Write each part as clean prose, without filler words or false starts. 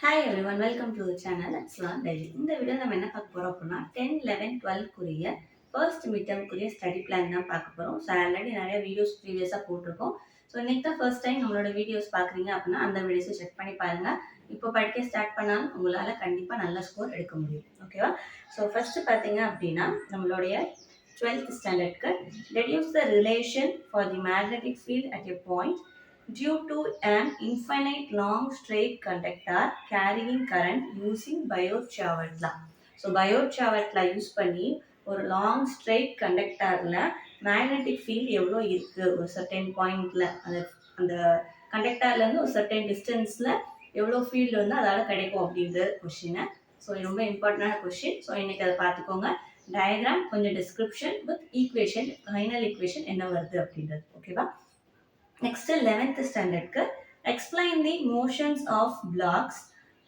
Hi everyone, welcome to channel அட்ஸ்லாம் daily. இந்த வீடியோ நம்ம என்ன பார்க்க போகிறோம் அப்படின்னா 10, 11, 12க்குரிய ஃபர்ஸ்ட் மிட்டம்க்குரிய ஸ்டடி பிளான் தான் பார்க்க போகிறோம். ஸோ ஆல்ரெடி நிறைய வீடியோஸ் ப்ரீவியஸாக போட்டிருக்கோம். ஸோ இன்னைக்கு தான் ஃபர்ஸ்ட் டைம் நம்மளோட வீடியோஸ் பார்க்குறீங்க அப்படின்னா அந்த வீடியோஸை செக் பண்ணி பாருங்கள். இப்போ படிக்க ஸ்டார்ட் பண்ணாலும் உங்களால் கண்டிப்பாக நல்ல ஸ்கோர் எடுக்க முடியும். ஓகேவா? ஸோ ஃபர்ஸ்ட்டு பார்த்தீங்க அப்படின்னா நம்மளுடைய 12th ஸ்டாண்டர்ட்க்கு deduce the relation for the magnetic field at a point due to an infinite long straight conductor carrying current using Biot-Savart law. So Biot-Savart law use பண்ணி ஒரு லாங் ஸ்ட்ரெயிட் கண்டக்டரில் மேக்னெட்டிக் ஃபீல்ட் எவ்வளோ இருக்குது, ஒரு certain பாயிண்டில் அந்த கண்டக்டர்லேருந்து ஒரு certain டிஸ்டன்ஸில் எவ்வளோ ஃபீல்டு வந்து அதால் கிடைக்கும் அப்படின்ற கொஷினை. ஸோ ரொம்ப இம்பார்ட்டண்டான கொஷின். ஸோ இன்றைக்கி அதை பார்த்துக்கோங்க. டயக்ராம், கொஞ்சம் description with equation, final equation என்ன வருது அப்படின்றது. ஓகேவா? Next 11th standard explain the motions of blocks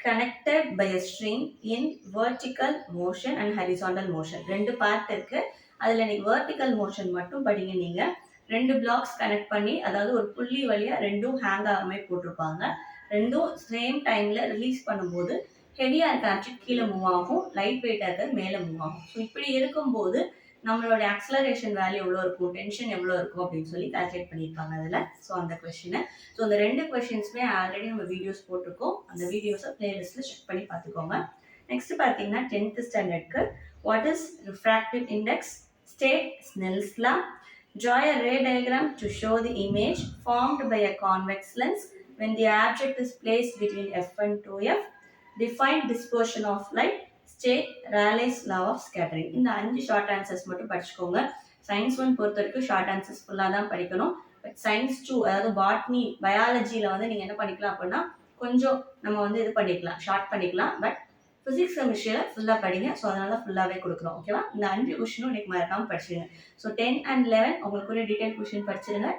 connected by a string in vertical motion and horizontal motion. ரெண்டு பார்ட் இருக்கு. அதில் எனக்கு vertical motion மட்டும் படிங்க. நீங்கள் ரெண்டு பிளாக்ஸ் கனெக்ட் பண்ணி, அதாவது ஒரு புள்ளி வழியாக ரெண்டும் ஹேங் ஆகாமல் போட்டிருப்பாங்க. ரெண்டும் சேம் டைமில் ரிலீஸ் பண்ணும்போது ஹெவியாக இருக்க ஆப்ஜெக்ட் கீழே மூவ் ஆகும், லைட் வெயிட்டாக இருக்க மேலே மூவ் ஆகும். ஸோ இப்படி இருக்கும்போது நம்மளோட அக்ஸலரேஷன் வேல்யூ எவ்வளோ இருக்கும், டென்ஷன் எவ்வளோ இருக்கும் அப்படின்னு சொல்லி கால்குலேட் பண்ணியிருப்பாங்க அதில். ஸோ அந்த கொஷினை, ஸோ அந்த ரெண்டு கொஷின்ஸுமே ஆல்ரெடி நம்ம வீடியோஸ் போட்டிருக்கோம். அந்த வீடியோஸை பிளேலிஸ்ட்டில் செக் பண்ணி பார்த்துக்கோங்க. நெக்ஸ்ட் பார்த்தீங்கன்னா 10th ஸ்டாண்டர்ட்க்கு what is refractive index, state Snell's law, draw a ray diagram to show the image formed by a convex lens when the object is placed between f and 2f, define dispersion of light, state Rayleigh's law of scattering. இந்த 5 short answers மட்டும் படிச்சுக்கோங்க. Science 1 பொறுத்த வரைக்கும் short answers ஃபுல்லாக தான் படிக்கணும். But science 2, அதாவது botany, பயாலஜியில் வந்து நீங்கள் என்ன பண்ணிக்கலாம் அப்படின்னா கொஞ்சம் நம்ம வந்து இது பண்ணிக்கலாம், ஷார்ட் பண்ணிக்கலாம். பட் ஃபிசிக்ஸ் கெமிஸ்ட்ரியில் ஃபுல்லாக படிங்க. ஸோ அதனால ஃபுல்லாகவே கொடுக்குறோம். ஓகேவா? இந்த 5 கொஷினும் இன்னைக்கு மறக்காமல் படிச்சிருங்க. ஸோ 10 and 11 உங்களுக்குரிய டீட்டெயில் கொஷின் படிச்சிருங்க.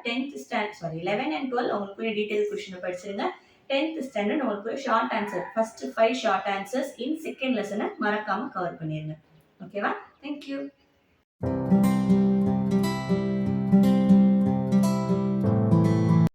11 and 12 உங்களுக்குரிய டீட்டெயில் கொஷினை படிச்சிருங்க. 10th ஸ்டாண்டர்ட் உங்களுக்கு short answer, first 5 short answers in second லெசனை மறக்காம கவர் பண்ணிருங்க. ஓகேவா? தேங்க்யூ.